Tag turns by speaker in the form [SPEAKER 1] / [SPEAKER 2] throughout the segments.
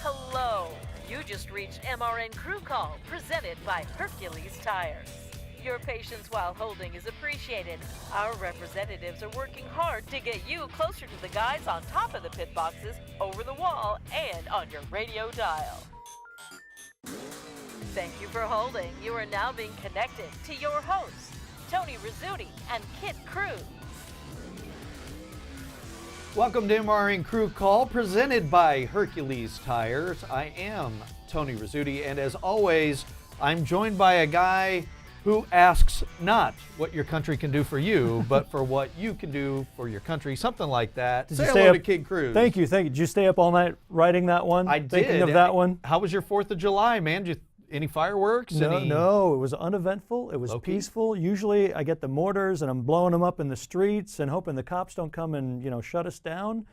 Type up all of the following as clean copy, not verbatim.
[SPEAKER 1] Hello. You just reached MRN Crew Call, presented by Hercules Tires. Your patience while holding is appreciated. Our representatives are working hard to get you closer to the guys on top of the pit boxes, over the wall, and on your radio dial. Thank you for holding. You are now being connected to your hosts, Tony Rizzuti and Kid Cruz.
[SPEAKER 2] Welcome to MRN Crew Call, presented by Hercules Tires. I am Tony Rizzuti, and as always, I'm joined by a guy who asks not what your country can do for you, but for what you can do for your country, something like that. Say hello to Kid Cruz.
[SPEAKER 3] Thank you. Did you stay up all night writing that one?
[SPEAKER 2] I did.
[SPEAKER 3] Thinking of that one?
[SPEAKER 2] How was your 4th of July, man? Any fireworks?
[SPEAKER 3] No, it was uneventful. It was peaceful. Usually I get the mortars and I'm blowing them up in the streets and hoping the cops don't come and shut us down.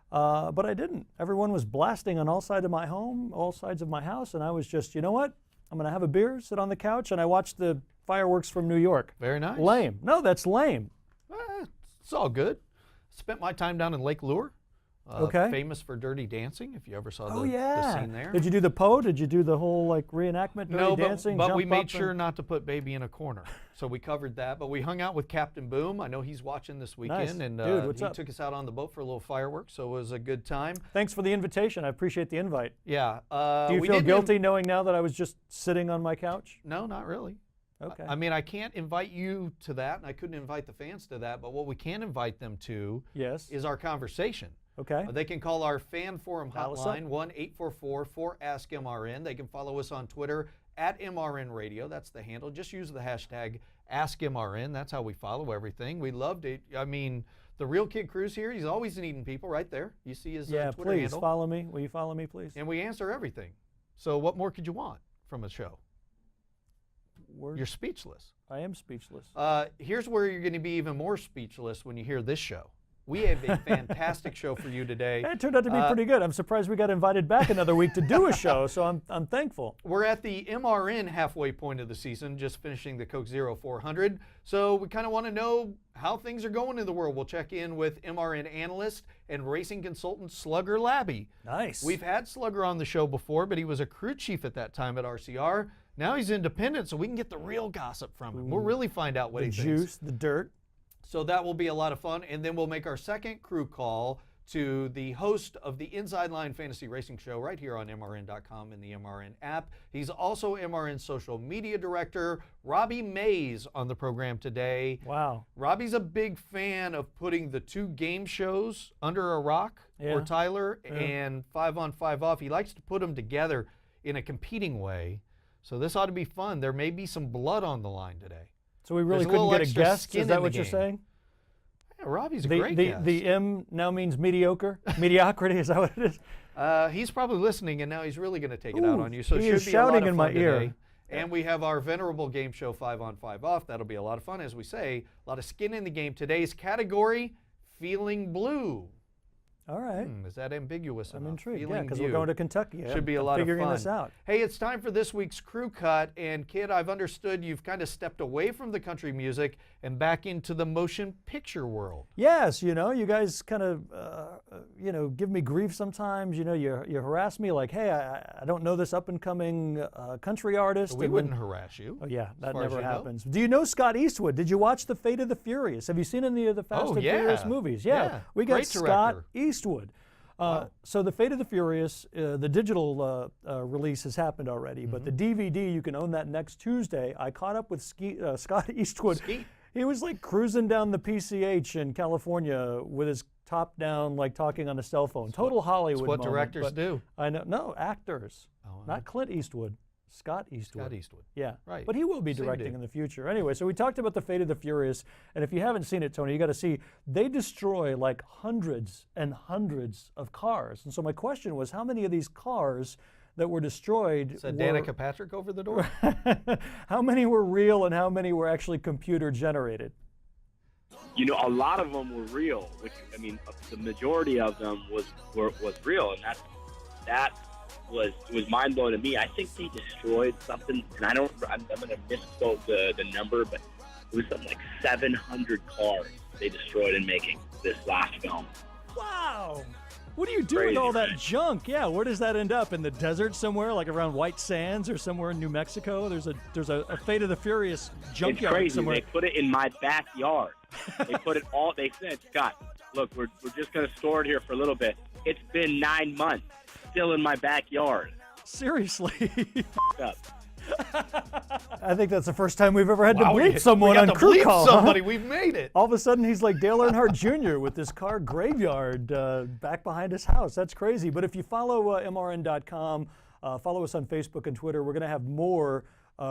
[SPEAKER 3] But I didn't. Everyone was blasting on all sides of my home, all sides of my house, and I was just, you know what? I'm going to have a beer, sit on the couch, and I watched the fireworks from New York.
[SPEAKER 2] Very nice.
[SPEAKER 3] Lame. No, that's lame.
[SPEAKER 2] It's all good. Spent my time down in Lake Lure. Famous for Dirty Dancing, if you ever saw the scene there.
[SPEAKER 3] Did you do the Poe? Did you do the whole reenactment, Dirty Dancing?
[SPEAKER 2] No, but we made sure not to put Baby in a corner. So we covered that. But we hung out with Captain Boom. I know he's watching this weekend.
[SPEAKER 3] Nice.
[SPEAKER 2] And
[SPEAKER 3] Dude, what's
[SPEAKER 2] he
[SPEAKER 3] up?
[SPEAKER 2] took us out on the boat for a little fireworks, so it was a good time.
[SPEAKER 3] Thanks for the invitation. I appreciate the invite.
[SPEAKER 2] Yeah.
[SPEAKER 3] Do you feel guilty knowing now that I was just sitting on my couch?
[SPEAKER 2] No, not really.
[SPEAKER 3] Okay.
[SPEAKER 2] I mean, I can't invite you to that, and I couldn't invite the fans to that, but what we can invite them to is our conversation.
[SPEAKER 3] Okay.
[SPEAKER 2] They can call our fan forum hotline, 1-844-4AskMRN. They can follow us on Twitter at MRN Radio. That's the handle. Just use the hashtag AskMRN. That's how we follow everything. We loved it. I mean, the real Kid Cruz here, he's always needing people right there. You see his Twitter handle.
[SPEAKER 3] Yeah, please follow me. Will you follow me, please?
[SPEAKER 2] And we answer everything. So what more could you want from a show? You're speechless.
[SPEAKER 3] I am speechless.
[SPEAKER 2] Here's where you're going to be even more speechless when you hear this show. We have a fantastic show for you today.
[SPEAKER 3] It turned out to be pretty good. I'm surprised we got invited back another week to do a show, so I'm thankful.
[SPEAKER 2] We're at the MRN halfway point of the season, just finishing the Coke Zero 400. So we kind of want to know how things are going in the world. We'll check in with MRN analyst and racing consultant Slugger Labbe.
[SPEAKER 3] Nice.
[SPEAKER 2] We've had Slugger on the show before, but he was a crew chief at that time at RCR. Now he's independent, so we can get the real gossip from him. We'll really find out what he thinks.
[SPEAKER 3] The juice, the dirt.
[SPEAKER 2] So that will be a lot of fun. And then we'll make our second crew call to the host of the Inside Line Fantasy Racing Show right here on MRN.com and the MRN app. He's also MRN's social media director, Robbie Mays, on the program today.
[SPEAKER 3] Wow.
[SPEAKER 2] Robbie's a big fan of putting the two game shows Under a Rock or Tyler and 5 on 5 off. He likes to put them together in a competing way. So this ought to be fun. There may be some blood on the line today.
[SPEAKER 3] So we really couldn't get a guest? Is that what you're saying?
[SPEAKER 2] Yeah, Robbie's a great guest.
[SPEAKER 3] The M now means mediocre? Mediocrity, is that what it is?
[SPEAKER 2] He's probably listening, and now he's really going to take it out on you. So
[SPEAKER 3] he
[SPEAKER 2] it
[SPEAKER 3] is
[SPEAKER 2] should be
[SPEAKER 3] shouting
[SPEAKER 2] a lot of
[SPEAKER 3] in
[SPEAKER 2] fun
[SPEAKER 3] my ear.
[SPEAKER 2] today. And we have our venerable game show 5 on 5 off. That'll be a lot of fun. As we say, a lot of skin in the game. Today's category, Feeling Blue.
[SPEAKER 3] All right.
[SPEAKER 2] Is that ambiguous enough?
[SPEAKER 3] I'm intrigued.
[SPEAKER 2] Feeling
[SPEAKER 3] because we're going to Kentucky.
[SPEAKER 2] Should be a lot of fun.
[SPEAKER 3] Figuring this out.
[SPEAKER 2] Hey, it's time for this week's Crew Cut. And Kid, I've understood you've kind of stepped away from the country music and back into the motion picture world.
[SPEAKER 3] Yes, you guys kind of, give me grief sometimes. You harass me like, hey, I don't know this up-and-coming country artist.
[SPEAKER 2] We wouldn't harass you.
[SPEAKER 3] Oh, yeah, that never happens. Do you know Scott Eastwood? Did you watch The Fate of the Furious? Have you seen any of the Fast and Furious movies? Yeah. We got Scott Eastwood. So The Fate of the Furious, the digital release has happened already, but the DVD, you can own that next Tuesday. I caught up with Scott Eastwood. He was like cruising down the PCH in California with his top down, like talking on a cell phone. Total Hollywood
[SPEAKER 2] moment. That's what directors do.
[SPEAKER 3] I know. No, actors. Not Clint Eastwood. Scott Eastwood.
[SPEAKER 2] Scott Eastwood.
[SPEAKER 3] Yeah.
[SPEAKER 2] Right.
[SPEAKER 3] But he will be directing in the future. Anyway, so we talked about The Fate of the Furious, and if you haven't seen it, Tony, you got to see, they destroy like hundreds and hundreds of cars. And so my question was, how many of these cars that were destroyed
[SPEAKER 2] Is that Danica Patrick over the door?
[SPEAKER 3] How many were real and how many were actually computer generated?
[SPEAKER 4] A lot of them were real, which, the majority of them was real, and that was mind-blowing to me. I think they destroyed something, and I'm going to misquote the number, but it was something like 700 cars they destroyed in making this last film.
[SPEAKER 3] Wow! What do you do with all that junk? Yeah, where does that end up? In the desert somewhere, like around White Sands or somewhere in New Mexico? There's a Fate of the Furious junkyard
[SPEAKER 4] it's crazy.
[SPEAKER 3] somewhere.
[SPEAKER 4] They put it in my backyard. They put it all. They said, Scott, look, we're just going to store it here for a little bit. It's been 9 months, still in my backyard.
[SPEAKER 3] Seriously.
[SPEAKER 4] Up.
[SPEAKER 3] I think that's the first time we've ever had to bleep someone on Crew Call.
[SPEAKER 2] Somebody, we've made it.
[SPEAKER 3] All of a sudden, he's like Dale Earnhardt Jr. with this car graveyard back behind his house. That's crazy. But if you follow MRN.com, follow us on Facebook and Twitter, we're going to have more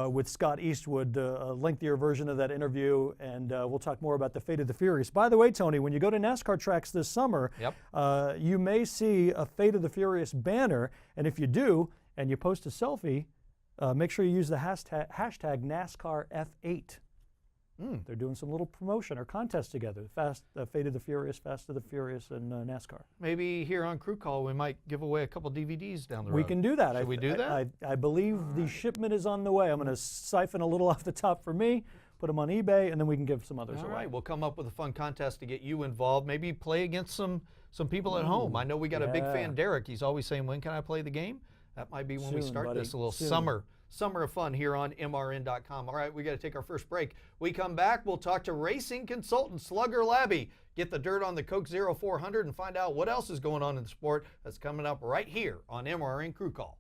[SPEAKER 3] with Scott Eastwood, a lengthier version of that interview, and we'll talk more about the Fate of the Furious. By the way, Tony, when you go to NASCAR tracks this summer, you may see a Fate of the Furious banner, and if you do, and you post a selfie, make sure you use the hashtag NASCARF8. They're doing some little promotion or contest together. Fate of the Furious, Fast of the Furious, and NASCAR.
[SPEAKER 2] Maybe here on Crew Call we might give away a couple DVDs down the road.
[SPEAKER 3] We can do that.
[SPEAKER 2] Should we do that?
[SPEAKER 3] I believe the shipment is on the way. I'm going to siphon a little off the top for me, put them on eBay, and then we can give some others away.
[SPEAKER 2] All right, we'll come up with a fun contest to get you involved. Maybe play against some people at home. I know we got a big fan, Derek. He's always saying, when can I play the game? That might be when we start this, a little summer of fun here on MRN.com. All right, we got to take our first break. We come back, we'll talk to racing consultant Slugger Labbe, get the dirt on the Coke 0400 and find out what else is going on in the sport. That's coming up right here on MRN Crew Call.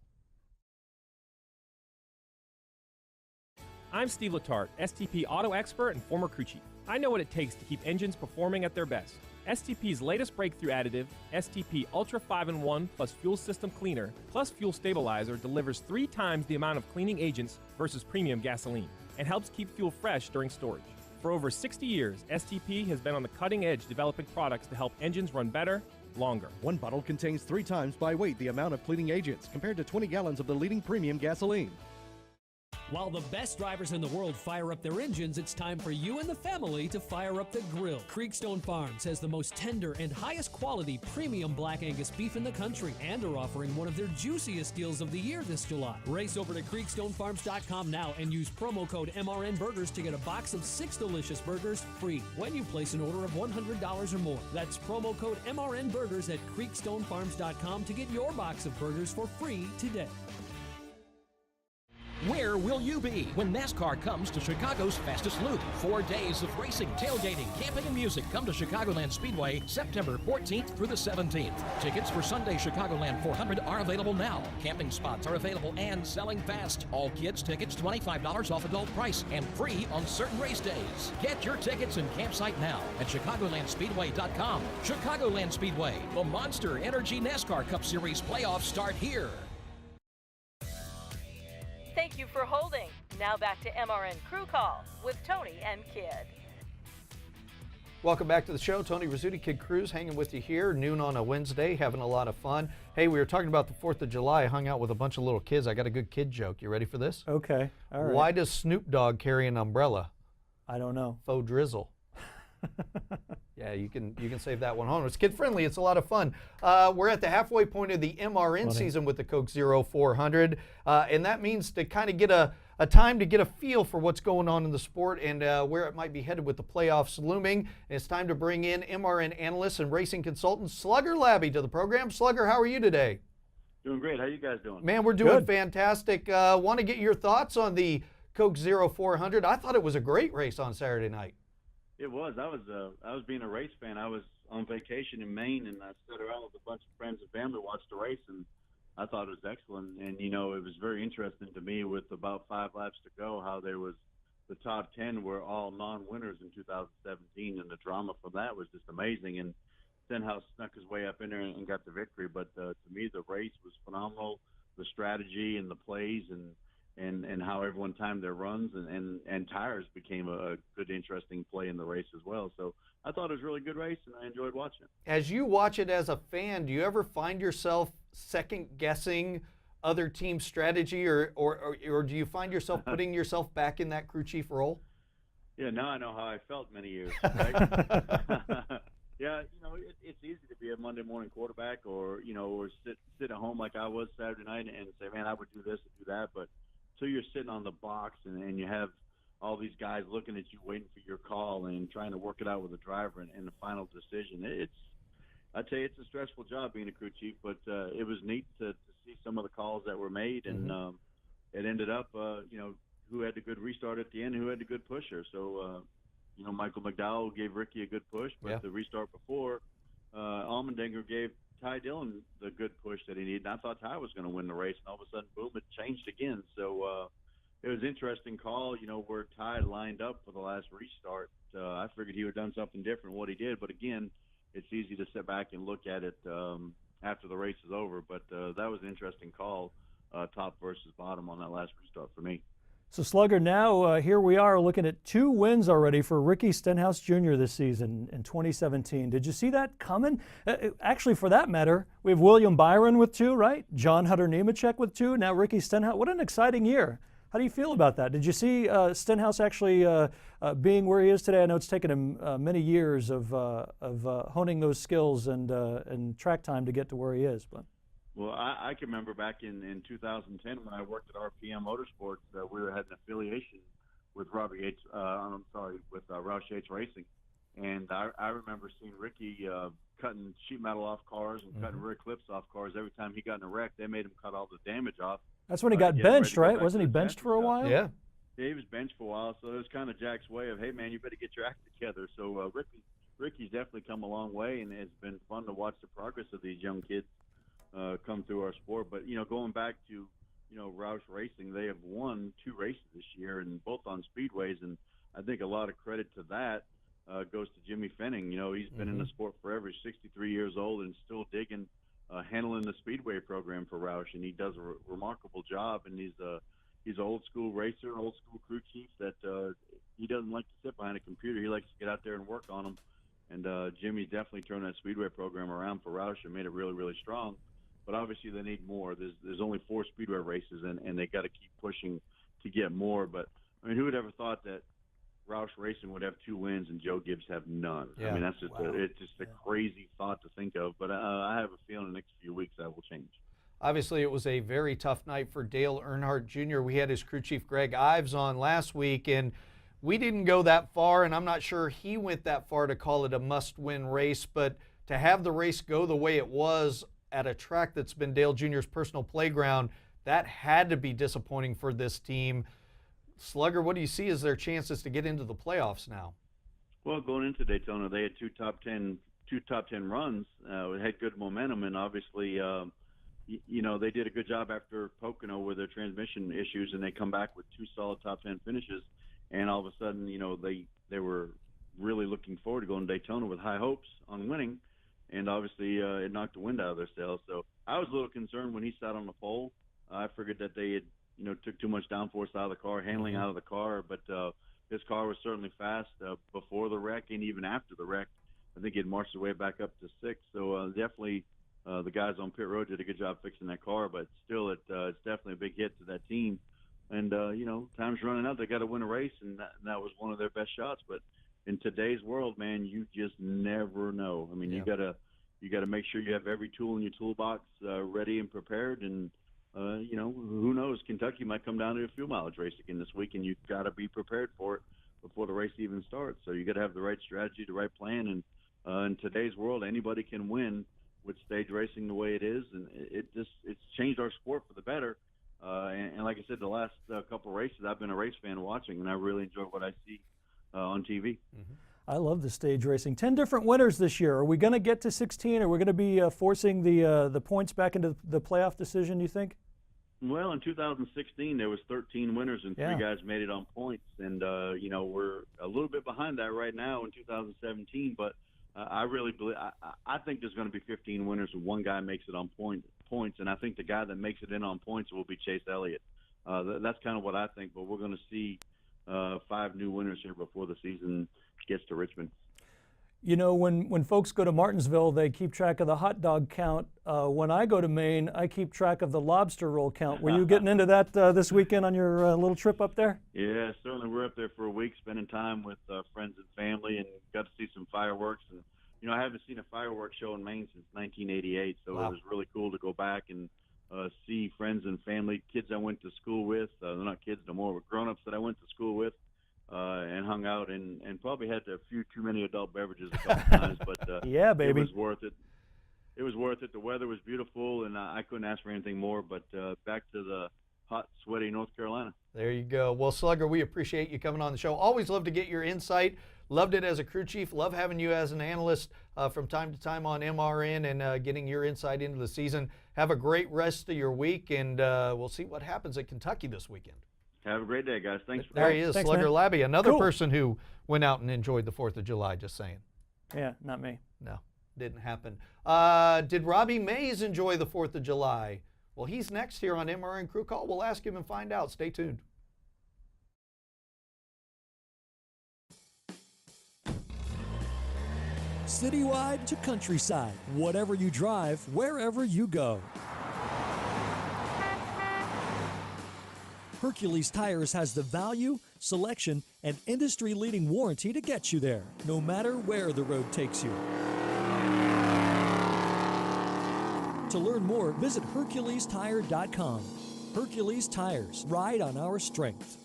[SPEAKER 5] I'm Steve Letarte, STP auto expert and former crew chief. I know what it takes to keep engines performing at their best. STP's latest breakthrough additive, STP Ultra 5-in-1 plus Fuel System Cleaner plus Fuel Stabilizer, delivers 3 times the amount of cleaning agents versus premium gasoline and helps keep fuel fresh during storage. For over 60 years, STP has been on the cutting edge developing products to help engines run better, longer.
[SPEAKER 6] One bottle contains 3 times by weight the amount of cleaning agents compared to 20 gallons of the leading premium gasoline.
[SPEAKER 7] While the best drivers in the world fire up their engines, it's time for you and the family to fire up the grill. Creekstone Farms has the most tender and highest quality premium Black Angus beef in the country and are offering one of their juiciest deals of the year this July. Race over to CreekstoneFarms.com now and use promo code MRN Burgers to get a box of 6 delicious burgers free when you place an order of $100 or more. That's promo code MRN Burgers at CreekstoneFarms.com to get your box of burgers for free today.
[SPEAKER 8] Where will you be when NASCAR comes to Chicago's fastest loop? 4 days of racing, tailgating, camping, and music. Come to Chicagoland Speedway September 14th through the 17th. Tickets for Sunday Chicagoland 400 are available now. Camping spots are available and selling fast. All kids tickets $25 off adult price and free on certain race days. Get your tickets and campsite now at ChicagolandSpeedway.com. Chicagoland Speedway, the Monster Energy NASCAR Cup Series playoffs start here.
[SPEAKER 1] Thank you for holding. Now back to MRN Crew Call with Tony and Kid.
[SPEAKER 2] Welcome back to the show. Tony Rizzuti, Kid Cruz, hanging with you here, noon on a Wednesday, having a lot of fun. Hey, we were talking about the 4th of July. I hung out with a bunch of little kids. I got a good kid joke. You ready for this?
[SPEAKER 3] Okay, all right.
[SPEAKER 2] Why does Snoop Dogg carry an umbrella?
[SPEAKER 3] I don't know.
[SPEAKER 2] Faux drizzle. Yeah, you can save that one home. It's kid friendly. It's a lot of fun. We're at the halfway point of the MRN season with the Coke 0400, and that means to kind of get a time to get a feel for what's going on in the sport and where it might be headed with the playoffs looming. And it's time to bring in MRN analyst and racing consultant Slugger Labbe to the program. Slugger, how are you today?
[SPEAKER 9] Doing great. How you guys doing?
[SPEAKER 2] Man, we're doing fantastic. Want to get your thoughts on the Coke 0400. I thought it was a great race on Saturday night.
[SPEAKER 9] It was. I was being a race fan. I was on vacation in Maine, and I sat around with a bunch of friends and family, watched the race, and I thought it was excellent. And, you know, it was very interesting to me with about 5 laps to go how there was the top 10 were all non-winners in 2017, and the drama from that was just amazing. And Stenhouse snuck his way up in there and got the victory. But to me, the race was phenomenal, the strategy and the plays and how everyone timed their runs, and tires became a good, interesting play in the race as well. So I thought it was a really good race, and I enjoyed watching it.
[SPEAKER 2] As you watch it as a fan, do you ever find yourself second-guessing other team strategy, or do you find yourself putting yourself back in that crew chief role?
[SPEAKER 9] Yeah, now I know how I felt many years, right? Yeah, you know, it's easy to be a Monday morning quarterback or sit at home like I was Saturday night and say, man, I would do this and do that, but so you're sitting on the box and you have all these guys looking at you, waiting for your call and trying to work it out with the driver and the final decision. I'd say it's a stressful job being a crew chief, but it was neat to see some of the calls that were made, and it ended up, who had the good restart at the end, who had the good pusher. So, Michael McDowell gave Ricky a good push, but the restart before, Allmendinger gave Ty Dillon the good push that he needed. And I thought Ty was going to win the race, and all of a sudden, boom, it changed again. So it was an interesting call, where Ty lined up for the last restart. I figured he would have done something different what he did, but again, it's easy to sit back and look at it after the race is over. But that was an interesting call, top versus bottom on that last restart for me.
[SPEAKER 3] So Slugger, now here we are looking at 2 wins already for Ricky Stenhouse Jr. this season in 2017. Did you see that coming? Actually, for that matter, we have William Byron with 2, right? John Hunter Nemechek with 2. Now Ricky Stenhouse. What an exciting year. How do you feel about that? Did you see Stenhouse actually being where he is today? I know it's taken him many years of honing those skills and track time to get to where he is. But
[SPEAKER 9] well, I can remember back in 2010 when I worked at RPM Motorsports, we had an affiliation with Roush Yates Racing, and I remember seeing Ricky cutting sheet metal off cars and cutting rear clips off cars. Every time he got in a wreck, they made him cut all the damage off.
[SPEAKER 3] That's when he got benched, right? Wasn't he benched for a while?
[SPEAKER 2] Yeah.
[SPEAKER 9] Yeah, he was benched for a while, so it was kind of Jack's way of, hey, man, you better get your act together. So Ricky's definitely come a long way, and it's been fun to watch the progress of these young kids come through our sport. But, going back to, Roush Racing, they have won 2 races this year, and both on speedways, and I think a lot of credit to that goes to Jimmy Fenning. He's been in the sport forever. He's 63 years old and still digging, handling the speedway program for Roush, and he does a remarkable job, and he's an old school racer, an old school crew chief that he doesn't like to sit behind a computer. He likes to get out there and work on them. And Jimmy definitely turned that speedway program around for Roush and made it really, really strong. But obviously they need more. There's only 4 speedway races, and they got to keep pushing to get more. But I mean, who would ever thought that Roush Racing would have 2 wins and Joe Gibbs have none?
[SPEAKER 2] Yeah.
[SPEAKER 9] I mean, that's just it's just a crazy thought to think of. But I have a feeling the next few weeks that will change.
[SPEAKER 2] Obviously, it was a very tough night for Dale Earnhardt Jr. We had his crew chief Greg Ives on last week, and we didn't go that far, and I'm not sure he went that far to call it a must-win race, but to have the race go the way it was at a track that's been Dale Jr.'s personal playground, that had to be disappointing for this team. Slugger, what do you see as their chances to get into the playoffs now?
[SPEAKER 9] Well, going into Daytona, they had two top 10 runs. Had good momentum, and obviously, they did a good job after Pocono with their transmission issues, and they come back with 2 solid top 10 finishes. And all of a sudden, they were really looking forward to going to Daytona with high hopes on winning, and obviously it knocked the wind out of their sails. So I was a little concerned when he sat on the pole. I figured that they had, took too much downforce out of the car, handling out of the car, but his car was certainly fast before the wreck and even after the wreck. I think he had marched his way back up to 6th. So definitely the guys on pit road did a good job fixing that car, but still it's definitely a big hit to that team. And, time's running out. They got to win a race, and that was one of their best shots. But in today's world, man, you just never know. I mean, you gotta make sure you have every tool in your toolbox ready and prepared. And, who knows? Kentucky might come down to a fuel mileage race again this week, and you've got to be prepared for it before the race even starts. So you got to have the right strategy, the right plan. And in today's world, anybody can win with stage racing the way it is. And it's changed our sport for the better. And like I said, the last couple of races, I've been a race fan watching, and I really enjoy what I see on TV.
[SPEAKER 3] Mm-hmm. I love the stage racing. 10 different winners this year. Are we going to get to 16? Are we going to be forcing the points back into the playoff decision, you think?
[SPEAKER 9] Well, in 2016, there was 13 winners, and 3 guys made it on points. And, we're a little bit behind that right now in 2017, but I really believe I think there's going to be 15 winners and 1 guy makes it on points, and I think the guy that makes it in on points will be Chase Elliott. That's kind of what I think, but we're going to see 5 new winners here before the season gets to Richmond.
[SPEAKER 3] When folks go to Martinsville, they keep track of the hot dog count. When I go to Maine, I keep track of the lobster roll count. Were you getting into that this weekend on your little trip up there?
[SPEAKER 9] Yeah, certainly. We're up there for a week, spending time with friends and family, and got to see some fireworks. And I haven't seen a fireworks show in Maine since 1988, so It was really cool to go back and see friends and family, kids I went to school with. They're not kids no more, but grown-ups that I went to school with. And hung out and probably had a few too many adult beverages a couple times, but
[SPEAKER 3] yeah, baby.
[SPEAKER 9] It was worth it. it was worth it. The weather was beautiful, and I couldn't ask for anything more. But back to the hot, sweaty North Carolina.
[SPEAKER 2] There you go. Well, Slugger, we appreciate you coming on the show. Always love to get your insight. Loved it as a crew chief. Love having you as an analyst from time to time on MRN and getting your insight into the season. Have a great rest of your week, and we'll see what happens at Kentucky this weekend.
[SPEAKER 9] Have a great day, guys. Thanks for
[SPEAKER 2] There he is,
[SPEAKER 3] Thanks,
[SPEAKER 2] Slugger
[SPEAKER 3] man.
[SPEAKER 2] Labbe, another
[SPEAKER 3] Cool.
[SPEAKER 2] person who went out and enjoyed the 4th of July, just saying.
[SPEAKER 3] Yeah, not me.
[SPEAKER 2] No, didn't happen. Did Robbie Mays enjoy the 4th of July? Well, he's next here on MRN Crew Call. We'll ask him and find out. Stay tuned.
[SPEAKER 7] Citywide to countryside, whatever you drive, wherever you go. Hercules Tires has the value, selection, and industry-leading warranty to get you there, no matter where the road takes you. To learn more, visit HerculesTire.com. Hercules Tires, ride on our strength.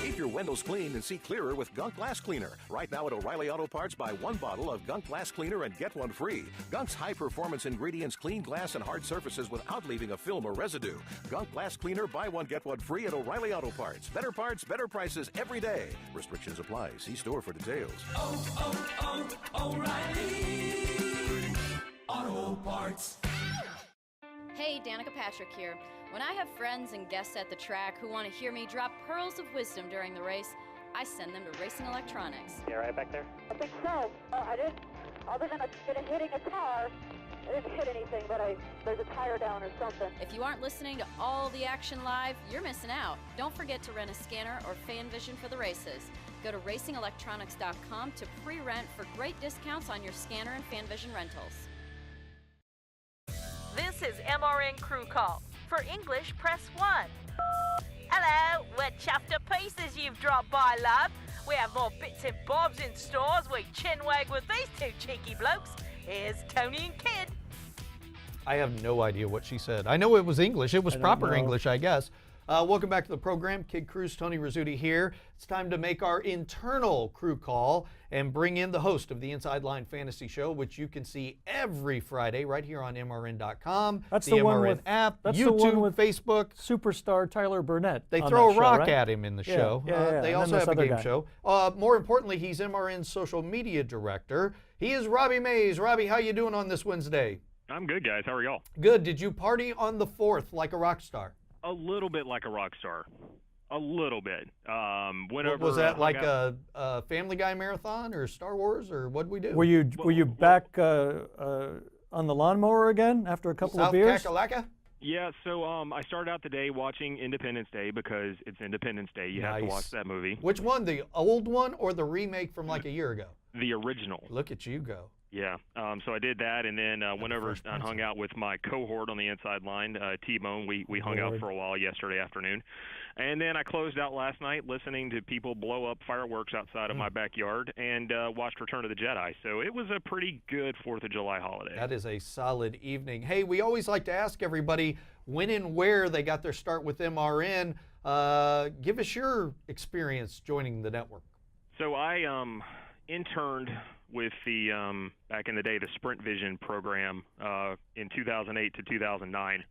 [SPEAKER 8] Keep your windows clean and see clearer with Gunk Glass Cleaner. Right now at O'Reilly Auto Parts, buy one bottle of Gunk Glass Cleaner and get one free. Gunk's high-performance ingredients clean glass and hard surfaces without leaving a film or residue. Gunk Glass Cleaner, buy one, get one free at O'Reilly Auto Parts. Better parts, better prices every day. Restrictions apply. See store for details.
[SPEAKER 10] O'Reilly Auto Parts.
[SPEAKER 11] Hey, Danica Patrick here. When I have friends and guests at the track who want to hear me drop pearls of wisdom during the race, I send them to Racing Electronics.
[SPEAKER 12] Yeah, right back there?
[SPEAKER 13] I think so. I didn't, other than hitting a car, I didn't hit anything, but there's a tire down or something.
[SPEAKER 11] If you aren't listening to all the action live, you're missing out. Don't forget to rent a scanner or fan vision for the races. Go to racingelectronics.com to pre-rent for great discounts on your scanner and fan vision rentals.
[SPEAKER 1] This is MRN Crew Call. For English, press 1. Hello, we're chuffed to pieces you've dropped by, love. We have more bits and bobs in stores. We chinwag with these two cheeky blokes. Here's Tony and Kid.
[SPEAKER 2] I have no idea what she said. I know it was English. It was proper English, I guess. Welcome back to the program. Kid Cruz, Tony Rizzuti here. It's time to make our internal crew call and bring in the host of the Inside Line Fantasy Show, which you can see every Friday right here on MRN.com.
[SPEAKER 3] That's
[SPEAKER 2] the
[SPEAKER 3] the
[SPEAKER 2] MRN
[SPEAKER 3] one with
[SPEAKER 2] app,
[SPEAKER 3] that's
[SPEAKER 2] YouTube,
[SPEAKER 3] the one with
[SPEAKER 2] Facebook.
[SPEAKER 3] Superstar Tyler Burnett.
[SPEAKER 2] They
[SPEAKER 3] on
[SPEAKER 2] throw
[SPEAKER 3] that
[SPEAKER 2] a rock
[SPEAKER 3] show, right?
[SPEAKER 2] at him in the show.
[SPEAKER 3] Yeah.
[SPEAKER 2] They
[SPEAKER 3] And
[SPEAKER 2] also
[SPEAKER 3] then
[SPEAKER 2] have a
[SPEAKER 3] this other
[SPEAKER 2] game
[SPEAKER 3] guy.
[SPEAKER 2] show. More importantly, he's MRN's social media director. He is Robbie Mays. Robbie, how you doing on this Wednesday?
[SPEAKER 14] I'm good, guys. How are y'all?
[SPEAKER 2] Good. Did you party on the 4th like a rock star?
[SPEAKER 14] A little bit like a rock star. A little bit. Whenever
[SPEAKER 2] Was that like a Family Guy marathon or Star Wars, or what did we do?
[SPEAKER 3] Were you back on the lawnmower again after a couple of beers?
[SPEAKER 2] South Kakalaka?
[SPEAKER 14] Yeah, so I started out the day watching Independence Day because it's Independence Day. You have to watch that movie.
[SPEAKER 2] Which one, the old one or the remake from like a year ago?
[SPEAKER 14] The original.
[SPEAKER 2] Look at you go.
[SPEAKER 14] Yeah, so I did that, and then whenever I hung out with my cohort on the inside line, T-Bone, we hung out for a while yesterday afternoon. And then I closed out last night listening to people blow up fireworks outside of my backyard and watched Return of the Jedi. So it was a pretty good 4th of July holiday.
[SPEAKER 2] That is a solid evening. Hey, we always like to ask everybody when and where they got their start with MRN. Give us your experience joining the network.
[SPEAKER 14] So I interned with the, back in the day, the Sprint Vision program in 2008 to 2009.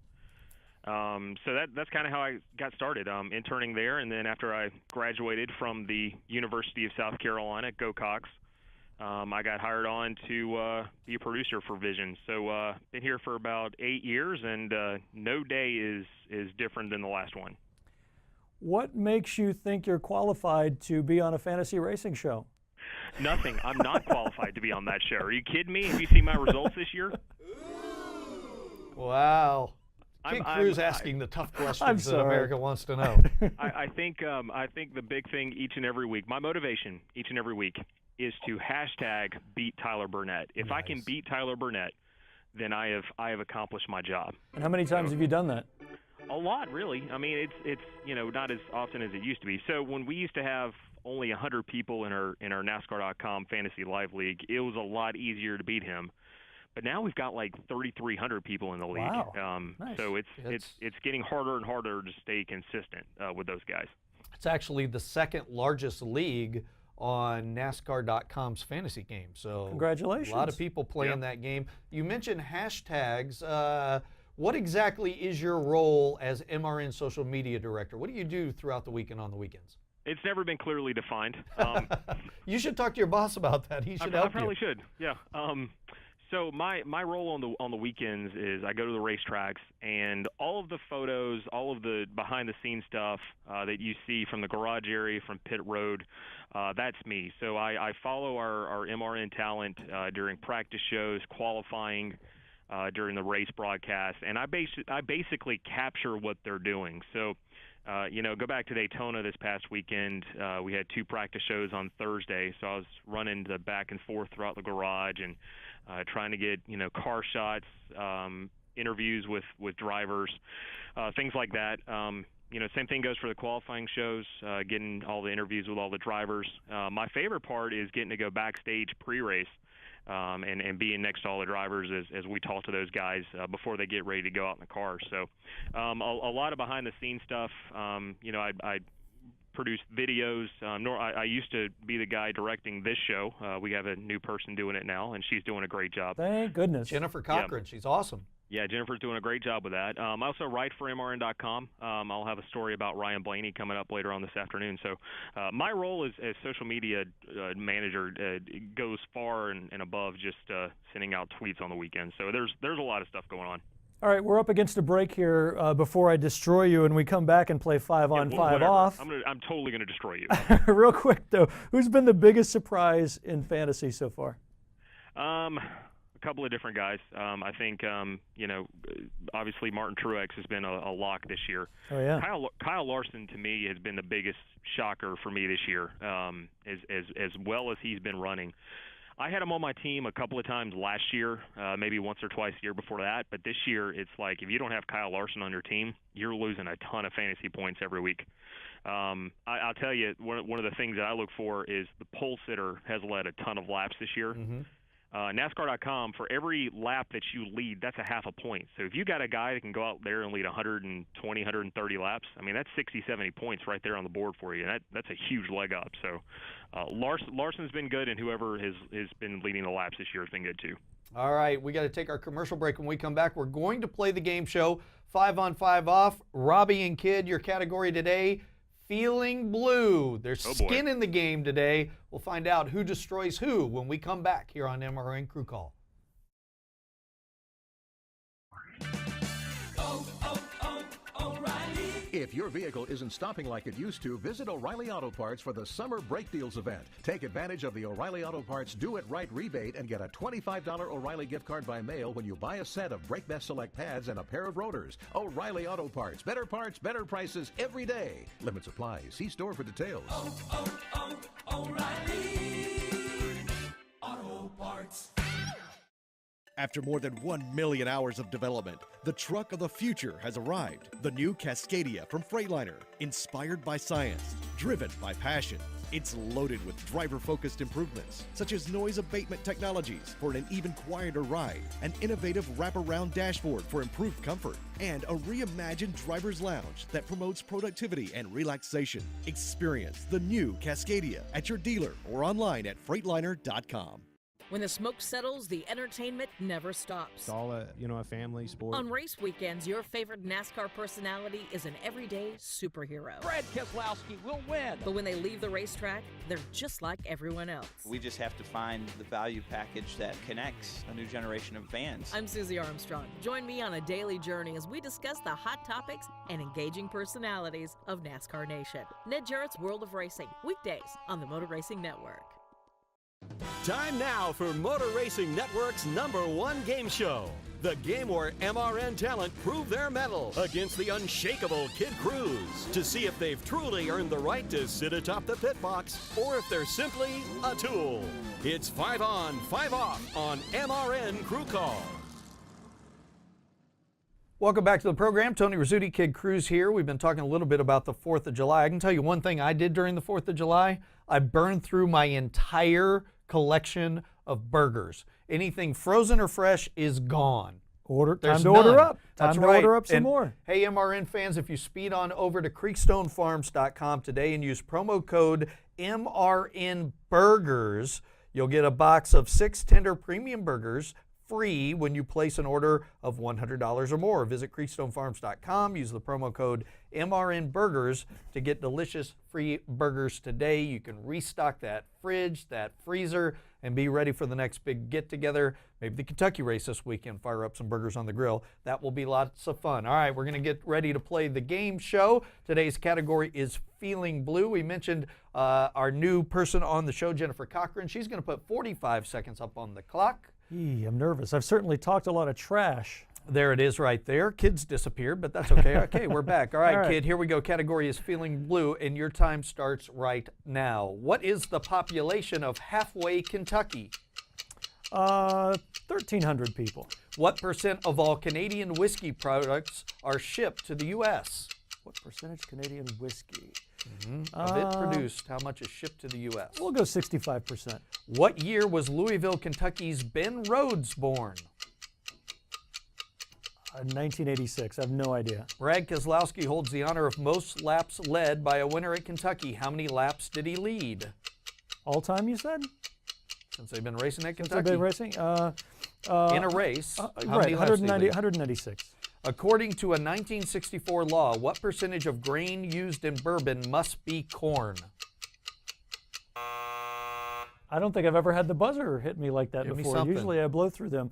[SPEAKER 14] So that's kind of how I got started, interning there. And then after I graduated from the University of South Carolina at Go-Cox, I got hired on to be a producer for Vision. So been here for about 8 years, and no day is different than the last one.
[SPEAKER 3] What makes you think you're qualified to be on a fantasy racing show?
[SPEAKER 14] Nothing. I'm not qualified to be on that show. Are you kidding me? Have you seen my results this year?
[SPEAKER 2] Wow. Kid Cruz asking the tough questions that America wants to know.
[SPEAKER 14] I think the big thing each and every week, my motivation each and every week is to hashtag beat Tyler Burnett. If I can beat Tyler Burnett, then I have accomplished my job.
[SPEAKER 3] And how many times have you done that?
[SPEAKER 14] A lot, really. I mean, it's not as often as it used to be. So when we used to have only 100 people in our NASCAR.com Fantasy Live League, it was a lot easier to beat him. But now we've got like 3,300 people in the league.
[SPEAKER 3] Wow. Nice.
[SPEAKER 14] So it's getting harder and harder to stay consistent with those guys.
[SPEAKER 2] It's actually the second largest league on NASCAR.com's fantasy game. So
[SPEAKER 3] congratulations.
[SPEAKER 2] A lot of people playing that game. You mentioned hashtags. What exactly is your role as MRN social media director? What do you do throughout the week and on the weekends?
[SPEAKER 14] It's never been clearly defined.
[SPEAKER 2] You should talk to your boss about that. He should help you.
[SPEAKER 14] I probably should. Yeah. So my role on the weekends is I go to the racetracks, and all of the photos, all of the behind the scenes stuff that you see from the garage area, from pit road, that's me. So I follow our MRN talent during practice shows, qualifying, during the race broadcast, and I basically capture what they're doing. So, go back to Daytona this past weekend. We had 2 practice shows on Thursday, so I was running the back and forth throughout the garage and trying to get car shots, interviews with drivers, things like that. Same thing goes for the qualifying shows, getting all the interviews with all the drivers. My favorite part is getting to go backstage pre-race. And being next to all the drivers as we talk to those guys before they get ready to go out in the car. So a lot of behind-the-scenes stuff. I produce videos. I used to be the guy directing this show. We have a new person doing it now, and she's doing a great job.
[SPEAKER 3] Thank goodness.
[SPEAKER 2] Jennifer Cochran. Yeah. She's awesome.
[SPEAKER 14] Yeah, Jennifer's doing a great job with that. I also write for MRN.com. I'll have a story about Ryan Blaney coming up later on this afternoon. So my role as social media manager goes far and above just sending out tweets on the weekend. So there's a lot of stuff going on.
[SPEAKER 3] All right, we're up against a break here before I destroy you, and we come back and play 5-on-5 off.
[SPEAKER 14] I'm totally going to destroy you.
[SPEAKER 3] Real quick, though, who's been the biggest surprise in fantasy so far?
[SPEAKER 14] A couple of different guys. I think, obviously Martin Truex has been a lock this year.
[SPEAKER 3] Oh, yeah.
[SPEAKER 14] Kyle Larson, to me, has been the biggest shocker for me this year, as well as he's been running. I had him on my team a couple of times last year, maybe once or twice the year before that, but this year it's like if you don't have Kyle Larson on your team, you're losing a ton of fantasy points every week. I'll tell you, one of the things that I look for is the pole sitter has led a ton of laps this year.
[SPEAKER 2] Mm-hmm.
[SPEAKER 14] NASCAR.com, for every lap that you lead, that's a half a point. So if you got a guy that can go out there and lead 120, 130 laps, I mean, that's 60, 70 points right there on the board for you. And that's a huge leg up. So Larson's been good, and whoever has been leading the laps this year has been good too.
[SPEAKER 2] All right, we got to take our commercial break. When we come back, we're going to play the game show 5-on-5 off. Robbie and Kid, your category today, Feeling Blue. There's skin in the game today. We'll find out who destroys who when we come back here on MRN Crew Call.
[SPEAKER 10] O'Reilly.
[SPEAKER 8] If your vehicle isn't stopping like it used to, visit O'Reilly Auto Parts for the Summer Brake Deals event. Take advantage of the O'Reilly Auto Parts Do It Right rebate and get a $25 O'Reilly gift card by mail when you buy a set of Brake Best Select pads and a pair of rotors. O'Reilly Auto Parts. Better parts, better prices every day. Limits apply. See store for details.
[SPEAKER 10] O'Reilly Auto Parts.
[SPEAKER 6] After more than 1 million hours of development, the truck of the future has arrived. The new Cascadia from Freightliner, inspired by science, driven by passion. It's loaded with driver-focused improvements, such as noise abatement technologies for an even quieter ride, an innovative wraparound dashboard for improved comfort, and a reimagined driver's lounge that promotes productivity and relaxation. Experience the new Cascadia at your dealer or online at Freightliner.com.
[SPEAKER 12] When the smoke settles, the entertainment never stops.
[SPEAKER 15] It's all a family sport.
[SPEAKER 12] On race weekends, your favorite NASCAR personality is an everyday superhero.
[SPEAKER 16] Brad Keselowski will win.
[SPEAKER 12] But when they leave the racetrack, they're just like everyone else.
[SPEAKER 16] We just have to find the value package that connects a new generation of fans.
[SPEAKER 12] I'm Susie Armstrong. Join me on a daily journey as we discuss the hot topics and engaging personalities of NASCAR Nation. Ned Jarrett's World of Racing, weekdays on the Motor Racing Network.
[SPEAKER 17] Time now for Motor Racing Network's #1 game show. The game where MRN talent prove their mettle against the unshakable Kid Cruz to see if they've truly earned the right to sit atop the pit box or if they're simply a tool. It's 5-on, 5-off on MRN Crew Call.
[SPEAKER 2] Welcome back to the program. Tony Rizzuti, Kid Cruz here. We've been talking a little bit about the 4th of July. I can tell you one thing I did during the 4th of July. I burned through my entire collection of burgers. Anything frozen or fresh is gone.
[SPEAKER 3] Time to order up.
[SPEAKER 2] That's
[SPEAKER 3] time to
[SPEAKER 2] right.
[SPEAKER 3] order up some
[SPEAKER 2] and,
[SPEAKER 3] more.
[SPEAKER 2] Hey, MRN fans, if you speed on over to creekstonefarms.com today and use promo code MRN Burgers. You'll get a box of 6 tender premium burgers free when you place an order of $100 or more. Visit creekstonefarms.com. Use the promo code MRN Burgers to get delicious free burgers today. You can restock that fridge, that freezer, and be ready for the next big get-together. Maybe the Kentucky race this weekend. Fire up some burgers on the grill. That will be lots of fun. All right, we're going to get ready to play the game show. Today's category is Feeling Blue. We mentioned our new person on the show, Jennifer Cochran. She's going to put 45 seconds up on the clock.
[SPEAKER 3] I'm nervous. I've certainly talked a lot of trash.
[SPEAKER 2] There it is right there. Kid's disappeared, but that's okay. Okay, we're back. All right, Kid, here we go. Category is Feeling Blue, and your time starts right now. What is the population of Halfway, Kentucky?
[SPEAKER 3] 1,300 people.
[SPEAKER 2] What percent of all Canadian whiskey products are shipped to the U.S.?
[SPEAKER 3] What percentage Canadian whiskey?
[SPEAKER 2] Of it produced, how much is shipped to the U.S.?
[SPEAKER 3] We'll go 65%.
[SPEAKER 2] What year was Louisville, Kentucky's Ben Rhodes born?
[SPEAKER 3] 1986. I have no idea.
[SPEAKER 2] Brad Keselowski holds the honor of most laps led by a winner at Kentucky. How many laps did he lead?
[SPEAKER 3] All time, you said?
[SPEAKER 2] Since they've been racing at Kentucky.
[SPEAKER 3] Since they've been racing?
[SPEAKER 2] In a race. How
[SPEAKER 3] right,
[SPEAKER 2] many laps did he lead?
[SPEAKER 3] 196.
[SPEAKER 2] According to a 1964 law, what percentage of grain used in bourbon must be corn?
[SPEAKER 3] I don't think I've ever had the buzzer hit me like that
[SPEAKER 2] Give me
[SPEAKER 3] before.
[SPEAKER 2] something.
[SPEAKER 3] Usually I blow through them.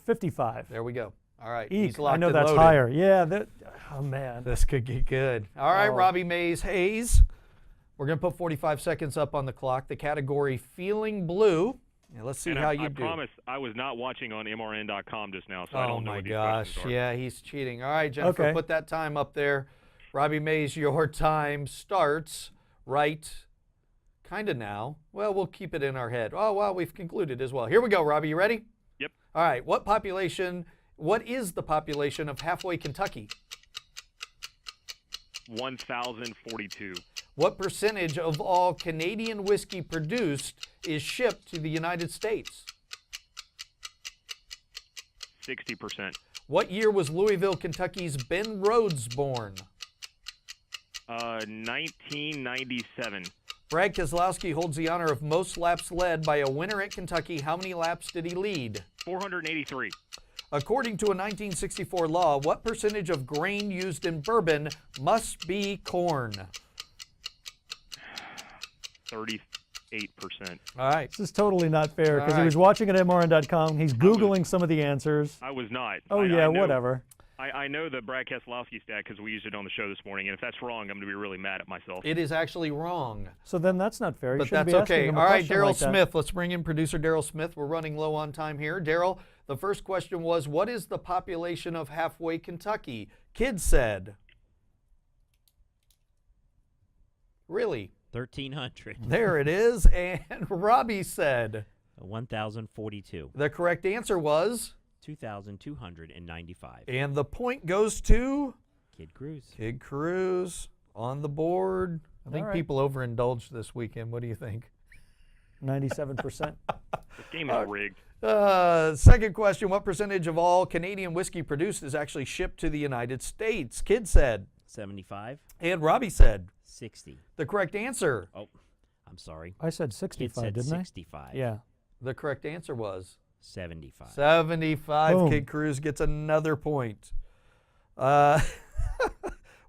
[SPEAKER 3] 55.
[SPEAKER 2] There we go. All right.
[SPEAKER 3] Eek,
[SPEAKER 2] He's locked
[SPEAKER 3] I know
[SPEAKER 2] and
[SPEAKER 3] that's
[SPEAKER 2] loaded.
[SPEAKER 3] higher. Yeah. Oh, man.
[SPEAKER 2] This could get good. All right, Robbie Mays Hayes. We're going to put 45 seconds up on the clock. The category Feeling Blue. Yeah, let's see how you do.
[SPEAKER 14] I promise I was not watching on MRN.com just now, so I
[SPEAKER 2] Oh
[SPEAKER 14] don't know
[SPEAKER 2] my
[SPEAKER 14] what these
[SPEAKER 2] gosh.
[SPEAKER 14] questions are.
[SPEAKER 2] Yeah, he's cheating. All right, Jennifer,
[SPEAKER 3] Okay.
[SPEAKER 2] put that time up there. Robbie Mays, your time starts right kind of now. Well, we'll keep it in our head. Oh, well, we've concluded as well. Here we go, Robbie. You ready?
[SPEAKER 14] Yep.
[SPEAKER 2] All right. What is the population of Halfway, Kentucky?
[SPEAKER 14] 1,042.
[SPEAKER 2] What percentage of all Canadian whiskey produced is shipped to the United States?
[SPEAKER 14] 60%.
[SPEAKER 2] What year was Louisville, Kentucky's Ben Rhodes born?
[SPEAKER 14] 1997.
[SPEAKER 2] Brad Keselowski holds the honor of most laps led by a winner at Kentucky. How many laps did he lead?
[SPEAKER 14] 483.
[SPEAKER 2] According to a 1964 law, what percentage of grain used in bourbon must be corn?
[SPEAKER 14] 38%.
[SPEAKER 2] All right.
[SPEAKER 3] This is totally not fair because
[SPEAKER 2] All
[SPEAKER 3] he
[SPEAKER 2] right.
[SPEAKER 3] was watching at MRN.com. He's Googling some of the answers.
[SPEAKER 14] I was not.
[SPEAKER 3] Oh,
[SPEAKER 14] I
[SPEAKER 3] yeah,
[SPEAKER 14] know,
[SPEAKER 3] whatever.
[SPEAKER 14] I know the Brad Keselowski stat because we used it on the show this morning, and if that's wrong, I'm going to be really mad at myself.
[SPEAKER 2] It is actually wrong.
[SPEAKER 3] So then that's not fair. You
[SPEAKER 2] But
[SPEAKER 3] shouldn't
[SPEAKER 2] that's
[SPEAKER 3] be asking
[SPEAKER 2] okay.
[SPEAKER 3] him a
[SPEAKER 2] All right,
[SPEAKER 3] question
[SPEAKER 2] Daryl
[SPEAKER 3] like that.
[SPEAKER 2] Smith. Let's bring in producer Daryl Smith. We're running low on time here. Daryl, the first question was, what is the population of Halfway, Kentucky? Kid said. Really?
[SPEAKER 18] 1,300.
[SPEAKER 2] There it is. And Robbie said.
[SPEAKER 18] 1,042.
[SPEAKER 2] The correct answer was?
[SPEAKER 18] 2,295.
[SPEAKER 2] And the point goes to?
[SPEAKER 18] Kid Cruz.
[SPEAKER 2] Kid Cruz on the board. I think
[SPEAKER 3] All right.
[SPEAKER 2] people overindulged this weekend. What do you think?
[SPEAKER 3] 97%.
[SPEAKER 14] This game is rigged.
[SPEAKER 2] Second question, what percentage of all Canadian whiskey produced is actually shipped to the United States? Kid said.
[SPEAKER 18] 75.
[SPEAKER 2] And Robbie said.
[SPEAKER 18] 60.
[SPEAKER 2] The correct answer.
[SPEAKER 18] Oh, I'm sorry.
[SPEAKER 3] I said 65,
[SPEAKER 18] Kid said
[SPEAKER 3] didn't
[SPEAKER 18] 65.
[SPEAKER 3] I? Yeah.
[SPEAKER 2] The correct answer was.
[SPEAKER 18] 75.
[SPEAKER 2] 75.
[SPEAKER 3] Boom.
[SPEAKER 2] Kid Cruz gets another point.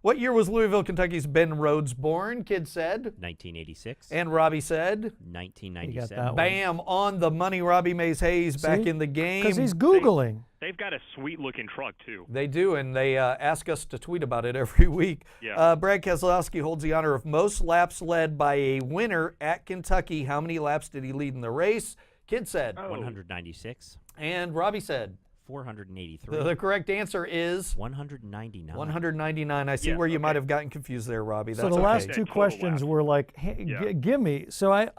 [SPEAKER 2] What year was Louisville, Kentucky's Ben Rhodes born? Kid said.
[SPEAKER 18] 1986.
[SPEAKER 2] And Robbie said.
[SPEAKER 18] 1997.
[SPEAKER 3] that one.
[SPEAKER 2] Bam, on the money. Robbie Mays Hayes back
[SPEAKER 3] See?
[SPEAKER 2] in the game.
[SPEAKER 3] Because he's Googling.
[SPEAKER 14] They've got a sweet-looking truck, too.
[SPEAKER 2] They do, and they ask us to tweet about it every week.
[SPEAKER 14] Yeah.
[SPEAKER 2] Brad Keselowski holds the honor of most laps led by a winner at Kentucky. How many laps did he lead in the race? Kid said.
[SPEAKER 18] 196.
[SPEAKER 2] And Robbie said.
[SPEAKER 18] 483.
[SPEAKER 2] The correct answer is
[SPEAKER 18] 199.
[SPEAKER 2] 199. I see where you might have gotten confused there, Robbie. That's
[SPEAKER 3] So the
[SPEAKER 2] okay.
[SPEAKER 3] last two questions were like, hey, gimme. So I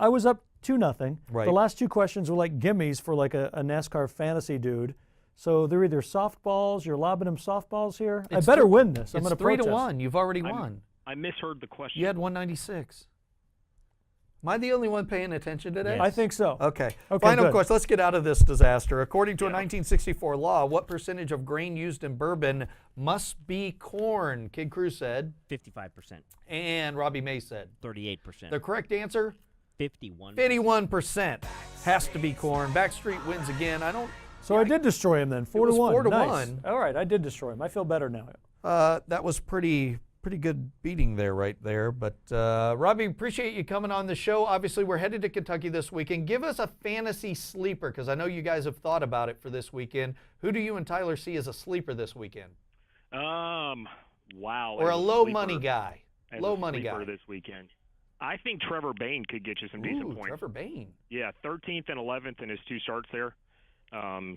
[SPEAKER 3] was up 2-0.
[SPEAKER 2] Right.
[SPEAKER 3] The last two questions were like gimmies for like a NASCAR fantasy dude. So they're either softballs, you're lobbing them softballs here. I better win this. I'm
[SPEAKER 2] It's
[SPEAKER 3] going to
[SPEAKER 2] 3
[SPEAKER 3] protest.
[SPEAKER 2] to 1. You've already won.
[SPEAKER 14] I misheard the question.
[SPEAKER 2] You had 196. Am I the only one paying attention today?
[SPEAKER 3] Yes. I think so.
[SPEAKER 2] Okay.
[SPEAKER 3] Okay,
[SPEAKER 2] Final
[SPEAKER 3] good.
[SPEAKER 2] question. Let's get out of this disaster. According to a 1964 law, what percentage of grain used in bourbon must be corn? Kid Cruz said
[SPEAKER 18] 55%.
[SPEAKER 2] And Robbie May said
[SPEAKER 18] 38%.
[SPEAKER 2] The correct answer?
[SPEAKER 18] 51%.
[SPEAKER 2] 51% has to be corn. Backstreet wins again.
[SPEAKER 3] So I did destroy him then. 4 to 1.
[SPEAKER 2] 4 to
[SPEAKER 3] Nice.
[SPEAKER 2] 1.
[SPEAKER 3] All right, I did destroy him. I feel better now.
[SPEAKER 2] That was pretty good beating there, right there. But Robbie, appreciate you coming on the show. Obviously, we're headed to Kentucky this weekend. Give us a fantasy sleeper, because I know you guys have thought about it for this weekend. Who do you and Tyler see as a sleeper this weekend?
[SPEAKER 14] Wow.
[SPEAKER 2] Or a low money guy.
[SPEAKER 14] Low money guy this weekend. I think Trevor Bain could get you some decent points.
[SPEAKER 2] Trevor Bain.
[SPEAKER 14] Yeah, 13th and 11th in his 2 starts there.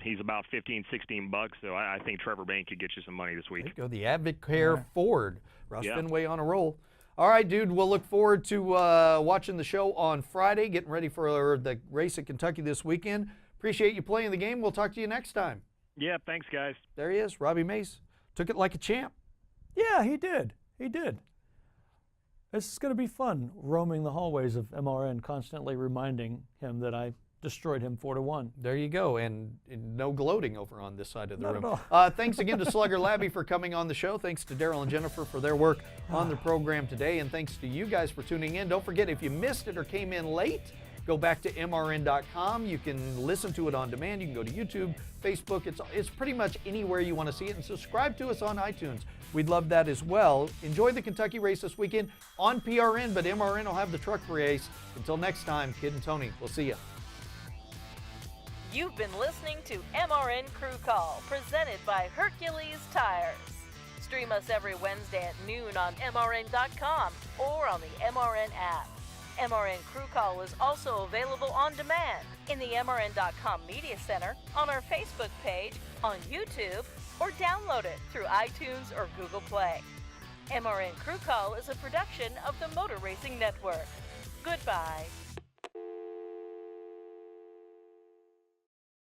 [SPEAKER 14] He's about $15-16, so I think Trevor Bain could get you some money this week.
[SPEAKER 2] There you go, the Advocare Ford. Ross Fenway on a roll. All right, dude, we'll look forward to watching the show on Friday, getting ready for the race at Kentucky this weekend. Appreciate you playing the game. We'll talk to you next time.
[SPEAKER 14] Yeah, thanks, guys.
[SPEAKER 2] There he is, Robbie Mace. Took it like a champ.
[SPEAKER 3] Yeah, he did. He did. This is going to be fun, roaming the hallways of MRN, constantly reminding him that I destroyed him 4 to 1.
[SPEAKER 2] There you go, and no gloating over on this side of the
[SPEAKER 3] Not
[SPEAKER 2] room.
[SPEAKER 3] at all.
[SPEAKER 2] Thanks again to Slugger Labbe for coming on the show. Thanks to Daryl and Jennifer for their work on the program today, and thanks to you guys for tuning in. Don't forget, if you missed it or came in late, go back to MRN.com. You can listen to it on demand. You can go to YouTube, Facebook. It's pretty much anywhere you want to see it, and subscribe to us on iTunes. We'd love that as well. Enjoy the Kentucky race this weekend on PRN, but MRN will have the truck race. Until next time, Kid and Tony, we'll see you.
[SPEAKER 1] You've been listening to MRN Crew Call, presented by Hercules Tires. Stream us every Wednesday at noon on MRN.com or on the MRN app. MRN Crew Call is also available on demand in the MRN.com Media Center, on our Facebook page, on YouTube, or download it through iTunes or Google Play. MRN Crew Call is a production of the Motor Racing Network. Goodbye.